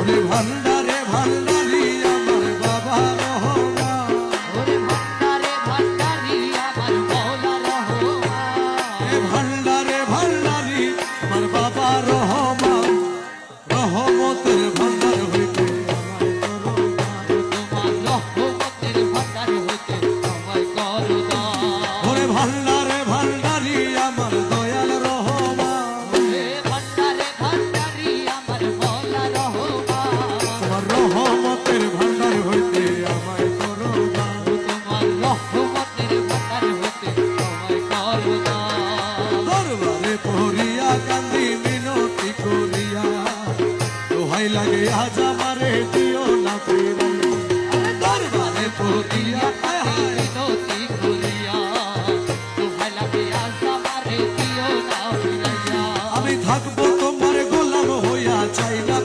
ওরে ভান্ডারে ভান্ডারি আমার বাবা রহমান, ওরে ভান্ডারে ভান্ডারি আমার মৌলা রহমান, এ ভান্ডারে ভান্ডারি আমার বাবা রহমান, রহমতের ভান্ডার হইতে আমায় করো দান। তোমার রহমতের ভান্ডার হইতে আমায় করো দান। ওরে ভান্ডারে ভান্ডারি আমার দয়াল রহমান, ওরে ভান্ডারে ভান্ডারি আমার মৌলা রহমান, তোমার রহমতের ভান্ডার হইতে আমায় করো দান। তোমার রহমতের ভান্ডার হইতে আমায় করো দান। দরবারে পড়িয়া কান্দি মিনতি করিয়া, দোহাই লাগে আজ আমারে দিও না ফিরাইয়া। দরবারে পড়িয়া হায় হায় মিনতি করিয়া দোহাই লাগে আজ আমারে দিও না ফিরাইয়া। আমি থাকবো তোমার গোলাম হইয়া, চাই না